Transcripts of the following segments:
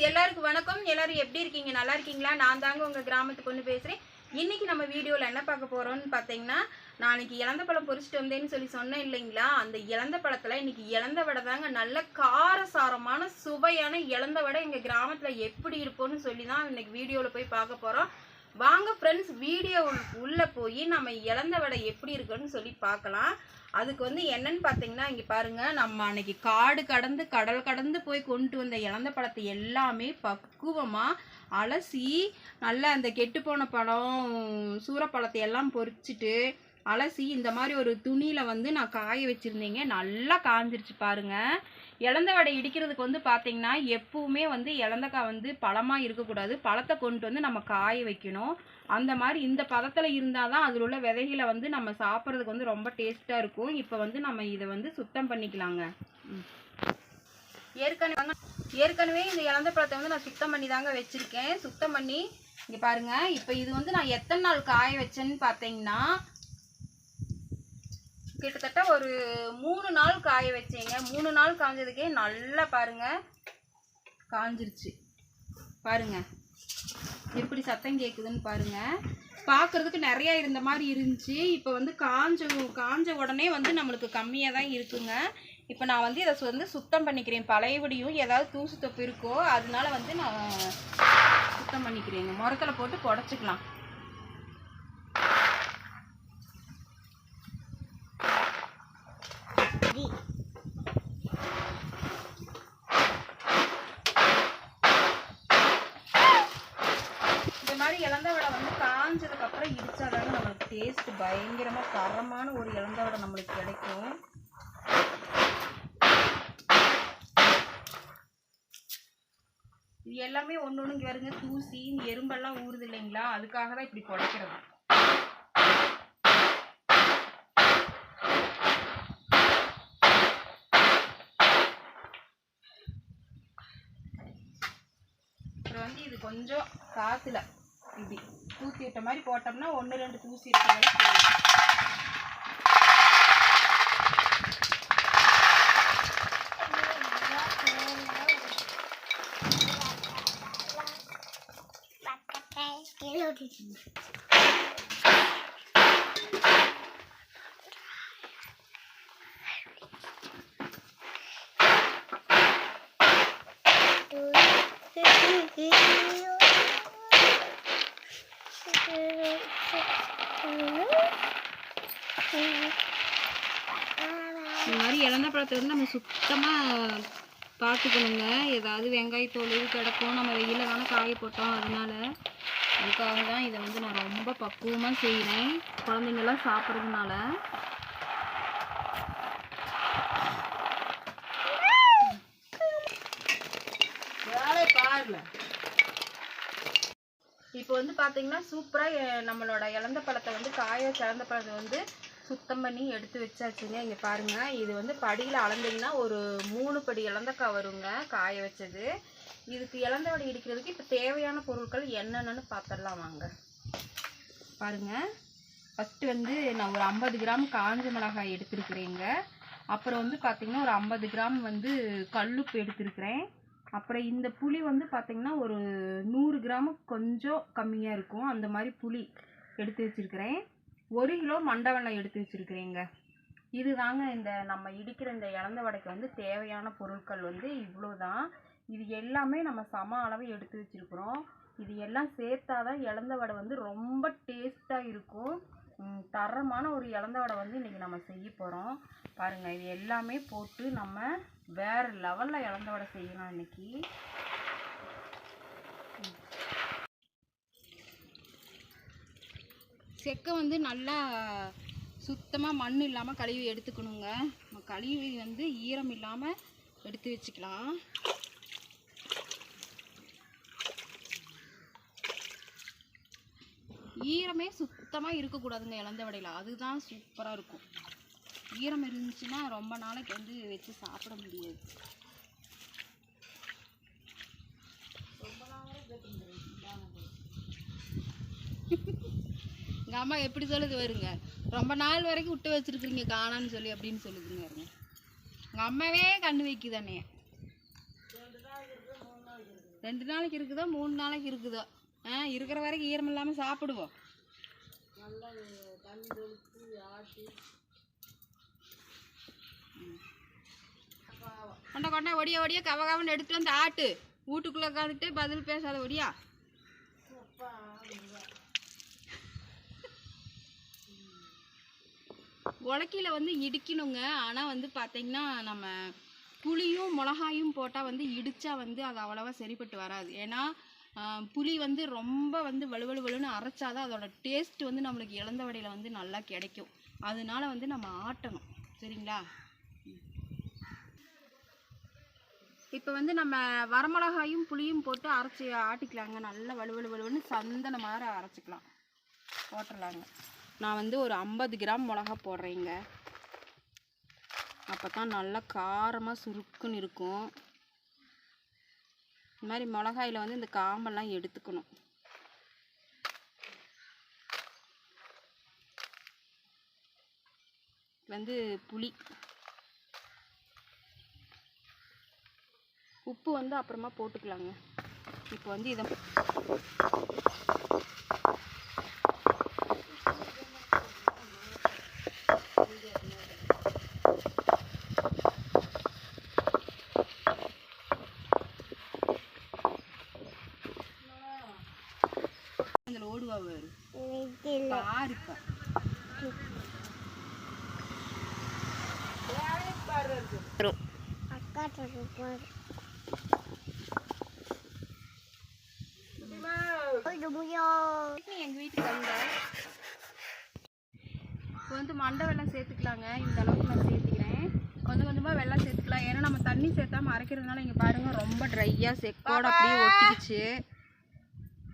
எல்லாருக்கும் வணக்கம். எல்லாரும் எப்படி இருக்கீங்க? நல்லா இருக்கீங்களா? நான் தாங்க உங்க கிராமத்துக்கு வந்து பேசுறேன். இன்னைக்கு நம்ம வீடியோல என்ன பார்க்க போறோம்னு பார்த்தீங்கன்னா, நாளைக்கு இலந்த பழம் பொரிச்சிட்டு வந்தேன்னு சொன்னேன் இல்லைங்களா? அந்த இலந்த பழத்துல இன்னைக்கு இலந்த வடை தாங்க, நல்ல காரசாரமான சுவையான இலந்த வடை எங்க கிராமத்துல எப்படி இருக்கும்னு சொல்லி தான் இன்னைக்கு வீடியோல போய் பார்க்க போறோம். வாங்க ஃப்ரெண்ட்ஸ், வீடியோ உள்ள போய் நம்ம இலந்த வடை எப்படி இருக்குன்னு சொல்லி பார்க்கலாம். அதுக்கு வந்து என்னன்னு பார்த்தீங்கன்னா, இங்கே பாருங்க, நம்ம அன்னைக்கு காடு கடந்து கடல் கடந்து போய் கொண்டு வந்த இலந்த பழத்தை எல்லாமே பக்குவமாக அலசி நல்லா அந்த கெட்டுப்போன பழம் சூரப்பழத்தை எல்லாம் பொரிச்சிட்டு அலசி இந்த மாதிரி ஒரு துணியில் வந்து நான் காய வச்சுருந்தேங்க. நல்லா காஞ்சிருச்சு பாருங்க. இலந்த வடை இடிக்கிறதுக்கு வந்து பார்த்தீங்கன்னா எப்பவுமே வந்து இலந்தக்காய் வந்து பழமாக இருக்கக்கூடாது. பழத்தை கொண்டு வந்து நம்ம காய வைக்கணும். அந்த மாதிரி இந்த பதத்தில் இருந்தால் தான் அதில் உள்ள விதைகளை வந்து நம்ம சாப்பிட்றதுக்கு வந்து ரொம்ப டேஸ்ட்டாக இருக்கும். இப்போ வந்து நம்ம இதை வந்து சுத்தம் பண்ணிக்கலாங்க. ஏற்கனவே இந்த இலந்த பழத்தை வந்து நான் சுத்தம் பண்ணி தாங்க வச்சுருக்கேன். சுத்தம் பண்ணி இங்கே பாருங்கள். இப்போ இது வந்து நான் எத்தனை நாள் காய வச்சேன்னு பார்த்தீங்கன்னா, கிட்டத்தட்ட ஒரு 3 நாள் காய வச்சேங்க. 3 நாள் காஞ்சதுக்கே நல்லா பாருங்க காஞ்சிருச்சு. பாருங்க எப்படி சத்தம் கேட்குதுன்னு பாருங்க. பார்க்குறதுக்கு நிறையா இருந்த மாதிரி இருந்துச்சு. இப்போ வந்து காஞ்ச உடனே வந்து நம்மளுக்கு கம்மியாக தான் இருக்குங்க. இப்போ நான் வந்து இதை வந்து சுத்தம் பண்ணிக்கிறேன். பழையபடியும் ஏதாவது தூசு தொப்பு இருக்கோ அதனால வந்து நான் சுத்தம் பண்ணிக்கிறேங்க. முரத்தில் போட்டு புடச்சிக்கலாம். இந்த மாதிரி இலந்த வடை வந்து காஞ்சதுக்கு அப்புறம் இடிச்சாதாங்க நம்மளுக்கு டேஸ்ட் பயங்கரமா தரமான ஒரு இலந்த வடை நம்மளுக்கு கிடைக்கும். இது எல்லாமே ஒன்று இங்கே வருங்க, தூசி எறும்பெல்லாம் ஊறுது இல்லைங்களா? அதுக்காக தான் இப்படி குழைக்கிறது. வந்து இது கொஞ்சம் காத்துல இப்படி தூக்கி விட்ட மாதிரி போட்டோம்னா 1-2 தூசி இருக்கிறது. இந்த மாதிரி இலந்த பழத்தை வந்து நம்ம சுத்தமாக பார்த்துக்கணுங்க. ஏதாவது வெங்காயத்தோல் இது கிடக்கும், நம்ம வெயிலில் தானே காய போட்டோம். அதுக்காக தான் இதை வந்து நான் ரொம்ப பக்குவமாக செய்கிறேன், குழந்தைங்கெல்லாம் சாப்பிட்றதுனால. இப்போ வந்து பார்த்தீங்கன்னா சூப்பராக நம்மளோட இலந்த பழத்தை வந்து காய வச்ச இலந்த பழத்தை வந்து சுத்தம் பண்ணி எடுத்து வச்சாச்சுங்க. இங்கே பாருங்கள், இது வந்து படியில் அளந்தீங்கன்னா ஒரு 3 படி இலந்தக்காய் வருங்க காய வச்சது. இதுக்கு இலந்த வடை இடிக்கிறதுக்கு இப்போ தேவையான பொருட்கள் என்னென்னு பார்த்துடலாம் வாங்க. பாருங்கள், ஃபஸ்ட்டு வந்து நான் ஒரு 50 கிராம் காஞ்ச மிளகாய் எடுத்துருக்குறேங்க. அப்புறம் வந்து பார்த்திங்கன்னா ஒரு 50 கிராம் வந்து கல்லுப்பு எடுத்துருக்குறேன். அப்புறம் இந்த புளி வந்து பார்த்திங்கன்னா ஒரு 100 கிராமுக்கு கொஞ்சம் கம்மியாக இருக்கும், அந்த மாதிரி புளி எடுத்து வச்சுருக்கிறேன். 1 கிலோ மண்டை வெல்லம் எடுத்து வச்சுருக்கிறேங்க. இது தாங்க இந்த நம்ம இடிக்கிற இந்த இலந்த வடைக்கு வந்து தேவையான பொருட்கள் வந்து இவ்வளோ தான். இது எல்லாமே நம்ம சம அளவு எடுத்து வச்சுருக்குறோம். இது எல்லாம் சேர்த்தாதான் இலந்த வடை வந்து ரொம்ப டேஸ்ட்டாக இருக்கும். தரமான ஒரு இலந்த வடை வந்து இன்றைக்கி நம்ம செய்ய போகிறோம். பாருங்கள், இது எல்லாமே போட்டு நம்ம வேறு லெவலில் இலந்த வடை செய்யலாம் இன்றைக்கி. செக்கை வந்து நல்லா சுத்தமாக மண் இல்லாமல் கழுவி எடுத்துக்கணுங்க. கழுவி வந்து ஈரம் இல்லாமல் எடுத்து வச்சுக்கலாம். ஈரமே சுத்தமாக இருக்கக்கூடாதுங்க இலந்த வடையில், அதுதான் சூப்பராக இருக்கும். ஈரம் இருந்துச்சுன்னா ரொம்ப நாளைக்கு வந்து வச்சு சாப்பிட முடியாது. எங்கள் அம்மா எப்படி சொல்லுது வருங்க, ரொம்ப நாள் வரைக்கும் விட்டு வச்சுருக்குறீங்க காணான்னு சொல்லி அப்படின்னு சொல்லுதுங்க. எங்கள் அம்மாவே கண்ணு வைக்குதானே. 2 நாளைக்கு இருக்குதோ 3 நாளைக்கு இருக்குதோ. இருக்கிற வரைக்கும் ஈரம் இல்லாமல் சாப்பிடுவோம். நல்லா தண்ணி தெளித்து ஆட்டி கொண்ட கொண்டா ஒடிய ஒடிய கவகவன்னு எடுத்துட்டு வந்து ஆட்டு. வீட்டுக்குள்ளே உட்காந்துட்டு பதில் பேசாத ஒடியா. உலக்கையில் வந்து இடிக்கணுங்க. ஆனால் வந்து பார்த்திங்கன்னா நம்ம புளியும் மிளகாயும் போட்டால் வந்து இடித்தா வந்து அது அவ்வளோவா சரிப்பட்டு வராது. ஏன்னா புளி வந்து ரொம்ப வந்து வலுவலுன்னு அரைச்சாதான் அதோட டேஸ்ட் வந்து நம்மளுக்கு இலந்த வடையில் வந்து நல்லா கிடைக்கும். அதனால வந்து நம்ம ஆட்டணும். சரிங்களா? இப்போ வந்து நம்ம வரமிளகாயும் புளியும் போட்டு அரைச்சி ஆட்டிக்கலாங்க. நல்லா வலுவலுன்னு சந்தன மாதிரி அரைச்சிக்கலாம். போட்டுடலாங்க. நான் வந்து ஒரு 50 கிராம் மிளகா போடுறேங்க. அப்போ தான் நல்லா காரமாக சுருக்குன்னு இருக்கும். இந்த மாதிரி மிளகாயில் வந்து இந்த காம்பெல்லாம் எடுத்துக்கணும். வந்து புளி, உப்பு வந்து அப்புறமா போட்டுக்கலாங்க. இப்போ வந்து இதை ஓடுவா எங்கள் வீட்டுக்கு வந்தேன். இப்போ வந்து மண்டை வெல்லம் சேர்த்துக்கலாங்க. இந்த அளவுக்கு நான் சேர்த்துக்கிறேன். கொஞ்சம் கொஞ்சமாக வெல்லம் சேர்த்துக்கலாம். ஏன்னா நம்ம தண்ணி சேர்த்தாமல் அரைக்கிறதுனால இங்கே பாருங்கள் ரொம்ப ட்ரையாக செக்கோட அப்படியே ஒட்டிக்கிச்சு.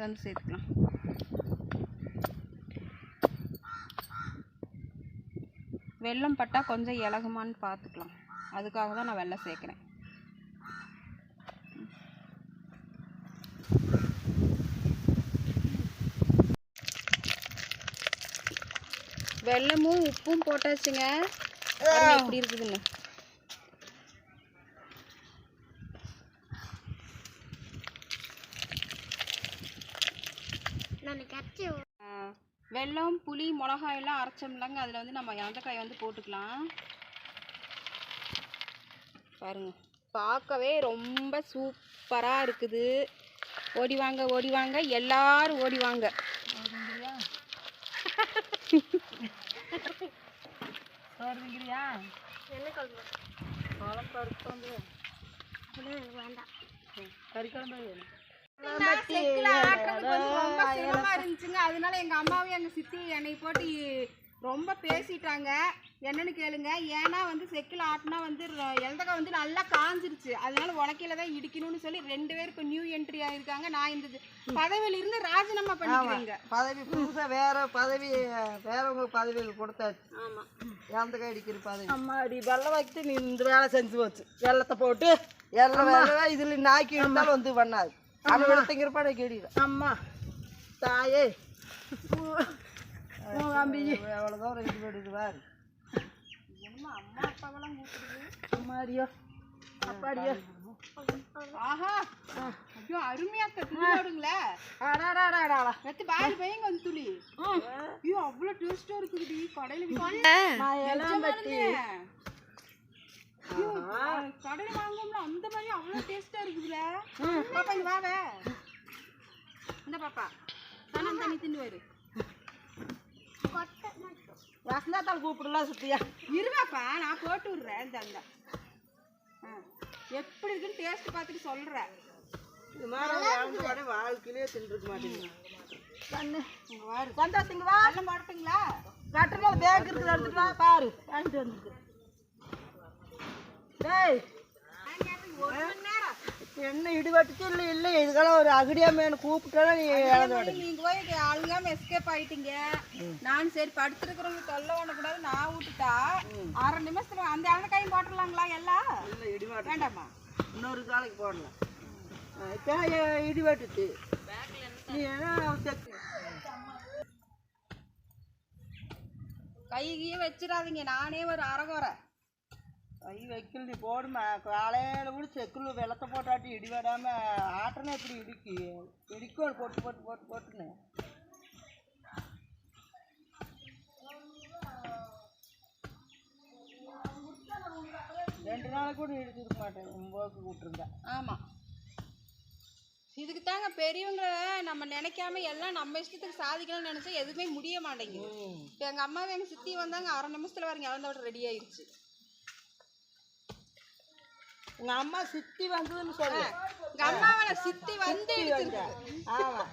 வந்து சேர்த்துக்கலாம். வெல்லம் பட்டால் கொஞ்சம் இலகுமான்னு பார்த்துக்கலாம். அதுக்காக தான் நான் வெல்லம் சேர்க்குறேன். வெல்லமும் உப்பும் போட்டாச்சுங்க. எப்படி இருக்குதுன்னு வெல்லம் புளி மிளகாய் எல்லாம் அரைச்சோம்லங்க. அதில் வந்து நம்ம இலந்தக்காய் வந்து போட்டுக்கலாம். பாருங்க, பார்க்கவே ரொம்ப சூப்பராக இருக்குது. ஓடி வாங்க எல்லாரும் ஓடி வாங்க. என்ன குழம்பு? குழம்பு வந்து வேண்டாம், கறிக்குழம்பு வேணும். ரொம்ப சிரமமா இருந்துச்சுங்க. அதனால எங்க அம்மாவும் எங்க சித்தி என்னை போட்டு ரொம்ப பேசிட்டாங்க. என்னன்னு கேளுங்க. ஏன்னா வந்து செக்கில் ஆட்டினா வந்து எலந்தக்காய் வந்து நல்லா காஞ்சிருச்சு. அதனால உலக்கையில தான் இடிக்கணும்னு சொல்லி 2 பேர் இப்போ நியூ என்ட்ரி ஆயிருக்காங்க. நான் இந்த பதவியில இருந்து ராஜினாமா பண்ணிக்கிறேங்க. பதவி புதுசா வேற பதவி வேறவங்க பதவியில் கொடுத்தாச்சு. ஆமா, எலந்தக்காய் இடிக்கிற பதவி. அம்மா அடி வெள்ளம் வைக்கிட்டு நீ இந்த வேலை செஞ்சு போச்சு. வெள்ளத்தை போட்டு எல்லாம் வேலை இதுல நாக்கி இருந்தாலும் வந்து பண்ணாது. அவன் வெள்ளத்தைங்கிற படம் கேடிடு. அம்மா தாயே எவ்வளோ தூரம் இது போடுவார். அம்மா அப்பாவெல்லாம் கூப்பிடுது. அம்மாடியோ அப்பாடியோ. ஆஹா, ஐயோ அருமையா துளியோடுங்களே. வெத்து பாயில் பையங்க வந்து துளி. ஐயோ அவ்வளோ டேஸ்டா இருக்குதுடி. கடையில் கடையில் வாங்கும்ல அந்த மாதிரி அவ்வளோ டேஸ்டா இருக்குதுல. பாப்பா இங்க வாவே. இந்த பாப்பா சனம் தண்ணி தின்னு வரு. வசந்தாத்தால் கூப்பிடலாம் சுத்தியா. இருவாப்பா நான் போட்டு விடுறேன். இந்த எப்படி இருக்குன்னு டேஸ்ட் பார்த்துட்டு சொல்கிறேன். இது மாதிரி வாழ்க்கையிலே தின்றுக்க மாட்டேங்குது. சந்தோஷங்க வா. எல்லாம் போட்டுங்களா? கட்டுறதுல பேக் இருக்குது, எடுத்துட்டு வா. பாரு வாங்கிட்டு வந்துருக்கு. டேய் என்ன இடிவட்டுச்சு இல்லை இல்லை இதுக்கெல்லாம் ஒரு அகடியா மேனு கூப்பிட்டாலும் நீ நீங்கள் போய் அழுங்காமல் எஸ்கேப் ஆகிட்டீங்க. நான் சரி படுத்துருக்குறவங்க தொல்லை பண்ணக்கூடாது நான் விட்டுட்டா 1/2 நிமிஷத்துல அந்த இலந்தக்காயும் போட்டுடலாங்களா? எல்லாம் இல்லை இடிவாட்டு வேண்டாமா? இன்னொரு காலைக்கு போடலாம். இப்போ இடிவாட்டுச்சு நீ என்ன கையே வச்சிடாதீங்க. நானே ஒரு அரைகுறை கை வைக்கல போடுமா காலையில் கூட செக்குள்ள வெள்ளத்தை போட்டாட்டி இடி விடாமல் ஆட்டணும் எப்படி இடிக்கும் போட்டுன்னு 2 நாள் கூட இடிச்சிருக்க மாட்டேன் ஒம்போக்கு விட்டுருந்தேன். ஆமாம், இதுக்கு தாங்க பெரியவங்க நம்ம நினைக்காம எல்லாம் நம்ம இஷ்டத்துக்கு சாதிக்கணும்னு நினச்சா எதுவுமே முடிய மாட்டேங்குது. இப்போ எங்கள் அம்மாவை எங்கள் சித்தி வந்தாங்க, அரை நிமிஷத்தில் வரீங்க இழந்தோட ரெடி ஆயிடுச்சு. உங்கள் அம்மா சித்தி வந்ததுன்னு சொல்ல, எங்கள் அம்மாவை சித்தி வந்து ஆமாம்,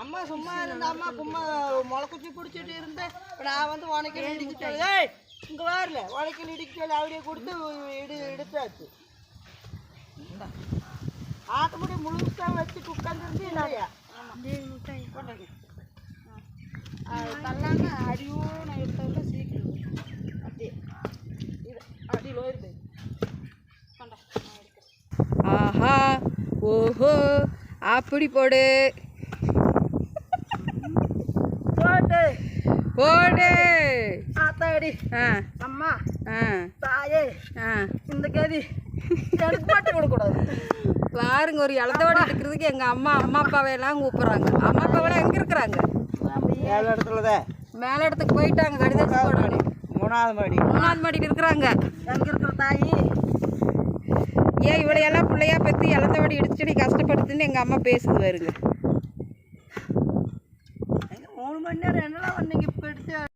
அம்மா சும்மா இருந்த அம்மா சும்மா முளைக்குச்சி பிடிச்சிட்டு இருந்தேன். நான் வந்து உனக்கு இடிக்கிட்டு இங்கே வரல, உனக்கு இடிக்க சொல்லி அப்படியே கொடுத்து எடுத்தாச்சு. ஆட்டமுடி முழுசாக வச்சுட்டு உட்காந்துருந்து இல்லையா தள்ளாங்க அடியோ நான் எடுத்ததில் சீக்கிரம் அப்படியே இது அடியில் போயிருது. ஆஹா ஓஹோ அப்படி போடு போட்டு போடு ஆத்தாடி அம்மா தாயே இந்த கேதி எனக்கு பாட்டு கொடுக்கூடாது. பாருங்க, ஒரு இழந்தோடு இருக்கிறதுக்கு எங்கள் அம்மா அப்பாவையெல்லாம் கூப்பிட்றாங்க. அம்மா அப்பாவெல்லாம் எங்கே இருக்கிறாங்க? மேல இடத்துலதான் மேலே இடத்துக்கு போயிட்டாங்க. கடிதம் போடணும். 3ஆவது மாடியில் இருக்கிறாங்க. எங்கே இருக்கிற தாயி ஏன் இவளையெல்லாம் பிள்ளையா பற்றி இழந்தபடி இடிச்சுட்டு கஷ்டப்படுத்துன்னு எங்கள் அம்மா பேசுது வருங்க. 3 மணி நேரம் என்னெல்லாம் வந்தீங்க இப்போ எடுத்து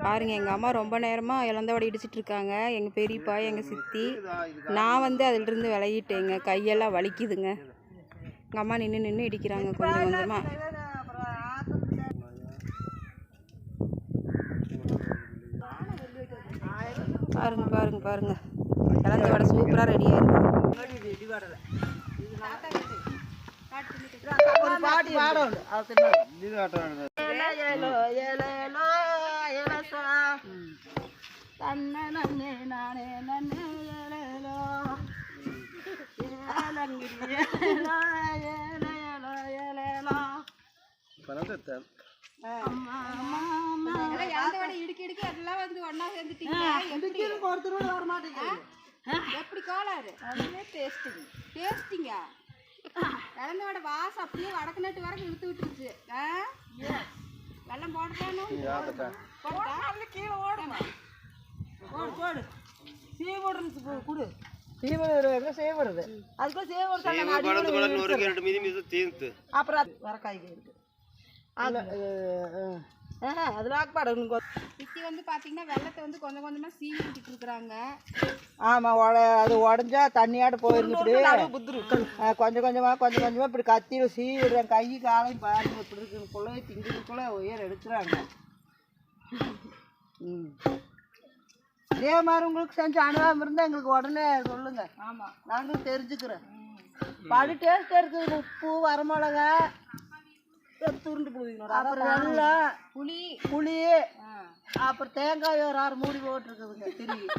பாருங்க, எங்கள் அம்மா ரொம்ப நேரமாக இழந்தபடி இடிச்சிட்டு இருக்காங்க. எங்கள் பெரியப்பா எங்கள் சித்தி, நான் வந்து அதிலிருந்து விலகிட்டேங்க. கையெல்லாம் வலிக்குதுங்க. எங்கள் அம்மா நின்று இடிக்கிறாங்க கொஞ்சம் கொஞ்சமாக. பாருங்க பாருங்க பாருங்க, இழந்த வடை சூப்பராக ரெடியாக இருக்கு. ஒரு பாட்டு பாடணும். தன்னை நன்னே நானே நன்னே ஏலேலோ ஏலங்கிரி ஏலோ ஏலேலோ ஏலேலோ அம்மா அம்மா இடுக்கி அதெல்லாம் வந்து ஒன்றா சேர்ந்துட்டீங்க. ஒருத்தர் வர மாட்டேங்குது. எப்படி கோளாறு? அதுவே டேஸ்டிங்கா இழந்தோட வாசம் அப்படியே வடக்கு நட்டு வரைக்கும் இழுத்து விட்டுருச்சு. வெள்ளம் போட்டுட்டானு கீழே ஓடுமா? போடு சீவடுறது கொடு. சீவடுறது சேவடுறது அதுக்குள்ள சேவடுறது அப்புறம் வர காய்கறி இருக்கு. அதில் ஆக்கப்பாடு சித்தி வந்து பார்த்தீங்கன்னா வெள்ளத்தை வந்து கொஞ்சம் கொஞ்சமாக சீவி விட்டுட்டு இருக்கிறாங்க. ஆமாம், அது உடஞ்சா தண்ணியாட்ட போயிருந்து கொஞ்சம் கொஞ்சமாக இப்படி கத்தியில் சீவி விடுறேன். கை காலையும் பாருங்க இப்படி இருக்குக்குள்ளே திங்கிறதுக்குள்ளே உயர் எடுத்துறாங்க. இதே மாதிரி உங்களுக்கு செஞ்சு அனுபவம் இருந்தால் எங்களுக்கு உடனே சொல்லுங்க. ஆமாம், நாங்களும் தெரிஞ்சுக்கிறோம். பழு டேஸ்ட்டாக இருக்குது. உப்பு வரமிளகா துருண்டு போடுவீங்க, அப்புறம் வெள்ளம் புளி அப்புறம் தேங்காய் ஒரு 6 மூடி போட்டுருக்குதுங்க. தெரியும்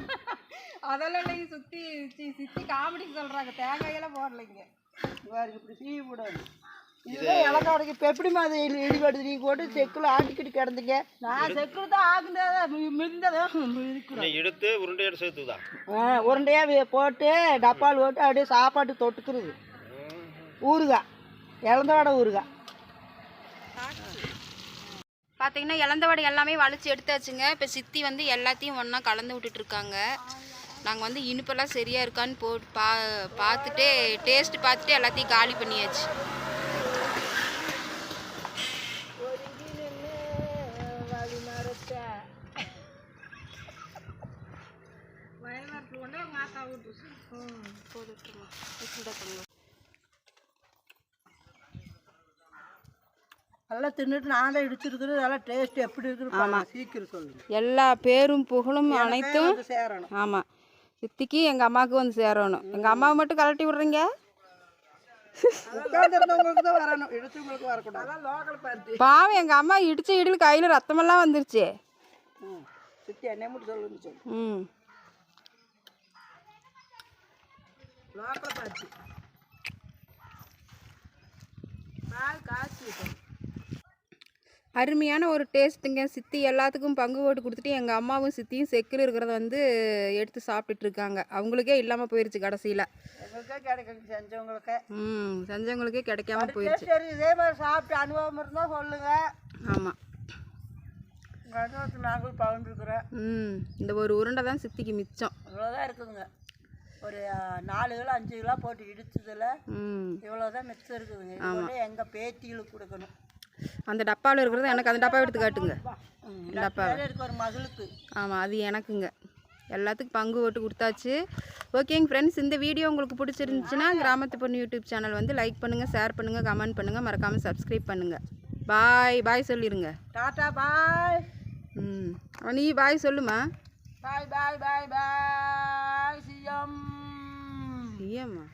அதெல்லாம் இல்லைங்க. சித்தி காமெடிக்கு சொல்கிறாங்க. தேங்காயெல்லாம் போடலைங்க. இப்படி சீவி போடாது. இதுதான் இலக்காடைக்கு இப்போ எப்படி மாதிரி இடிபடுது. நீங்கள் போட்டு செக்கில் ஆட்டிக்கிட்டு கிடந்தீங்க. நான் செக்கில் தான் ஆகுனதா மிதந்ததான் எடுத்து உருண்டையோட சேர்த்துதான் உருண்டையாக போட்டு டப்பால் போட்டு அப்படியே சாப்பாட்டு தொட்டுக்கிறது. ஊறுகாய், இழந்தோட ஊறுகாய். பார்த்தீங்கன்னா இழந்த வடை எல்லாமே வலிச்சு எடுத்தாச்சுங்க. இப்போ சித்தி வந்து எல்லாத்தையும் ஒன்றா கலந்து விட்டுட்ருக்காங்க. நாங்கள் வந்து இனிப்பெல்லாம் சரியாக இருக்கான்னு போட்டு பார்த்துட்டு டேஸ்ட்டு பார்த்துட்டு எல்லாத்தையும் காலி பண்ணியாச்சு. நல்லா தின்னுட்டு நான் தான் இடிச்சிருக்குறது. நல்லா டேஸ்ட் எப்படி இருக்குது. ஆமாம், சீக்கிரம் சொல்லுங்க. எல்லா பேரும் புகழும் அனைத்தும் சேரணும். ஆமாம், சித்திக்கு எங்கள் அம்மாவுக்கு வந்து சேரணும். எங்கள் அம்மாவை மட்டும் கலட்டி விட்றீங்க. உட்காந்துருந்தவங்களுக்கு தான் வரணும், இடிச்சவங்களுக்கு வரக்கூடாது. லோக்கல் பார்த்து பாவம் எங்கள் அம்மா இடிச்ச இடியில் கையில் ரத்தமெல்லாம் வந்துருச்சு. சித்தி என்னை மட்டும் சொல்லுன்னு சொல்லு. லோக்கல் பார்த்து பால் காய்ச்சி அருமையான ஒரு டேஸ்ட்டுங்க. சித்தி எல்லாத்துக்கும் பங்கு போட்டு கொடுத்துட்டு எங்கள் அம்மாவும் சித்தியும் செக்கில் இருக்கிறத வந்து எடுத்து சாப்பிட்டுட்டு இருக்காங்க. அவங்களுக்கே இல்லாமல் போயிடுச்சு கடைசியில். எங்களுக்கே கிடைக்கும் செஞ்சவங்களுக்கு. செஞ்சவங்களுக்கே கிடைக்காம போயிடுச்சு. சரி, இதே மாதிரி சாப்பிட்டு அனுபவம் இருந்தால் சொல்லுங்கள். ஆமாம், அனுபவத்தை நாங்களும் பகிர்ந்துருக்குறோம். இந்த ஒரு உருண்டை தான் சித்திக்கு மிச்சம். இவ்வளோதான் இருக்குதுங்க. ஒரு 4 கிலோ 5 கிலோ போட்டு இடிச்சதில் இவ்வளோதான் மிச்சம் இருக்குதுங்க. இது எங்கள் பேத்திகளுக்கு கொடுக்கணும். அந்த டப்பாவில் இருக்கிறது எனக்கு அந்த டப்பாவை எடுத்து காட்டுங்க. டப்பாவை இருக்கு ஒரு மகளுக்கு. ஆமாம், அது எனக்குங்க. எல்லாத்துக்கும் பங்கு போட்டு கொடுத்தாச்சு. ஓகேங்க ஃப்ரெண்ட்ஸ், இந்த வீடியோ உங்களுக்கு பிடிச்சிருந்துச்சுன்னா கிராமத்து பொண்ணு யூடியூப் சேனல் வந்து லைக் பண்ணுங்கள், ஷேர் பண்ணுங்கள், கமெண்ட் பண்ணுங்கள், மறக்காமல் சப்ஸ்கிரைப் பண்ணுங்கள். பாய் பாய் சொல்லிடுங்க. டாட்டா பாய். நீ பாய் சொல்லுமா. பாய் பாய் பாய் பாய். சிஎம் சிஎம்மா.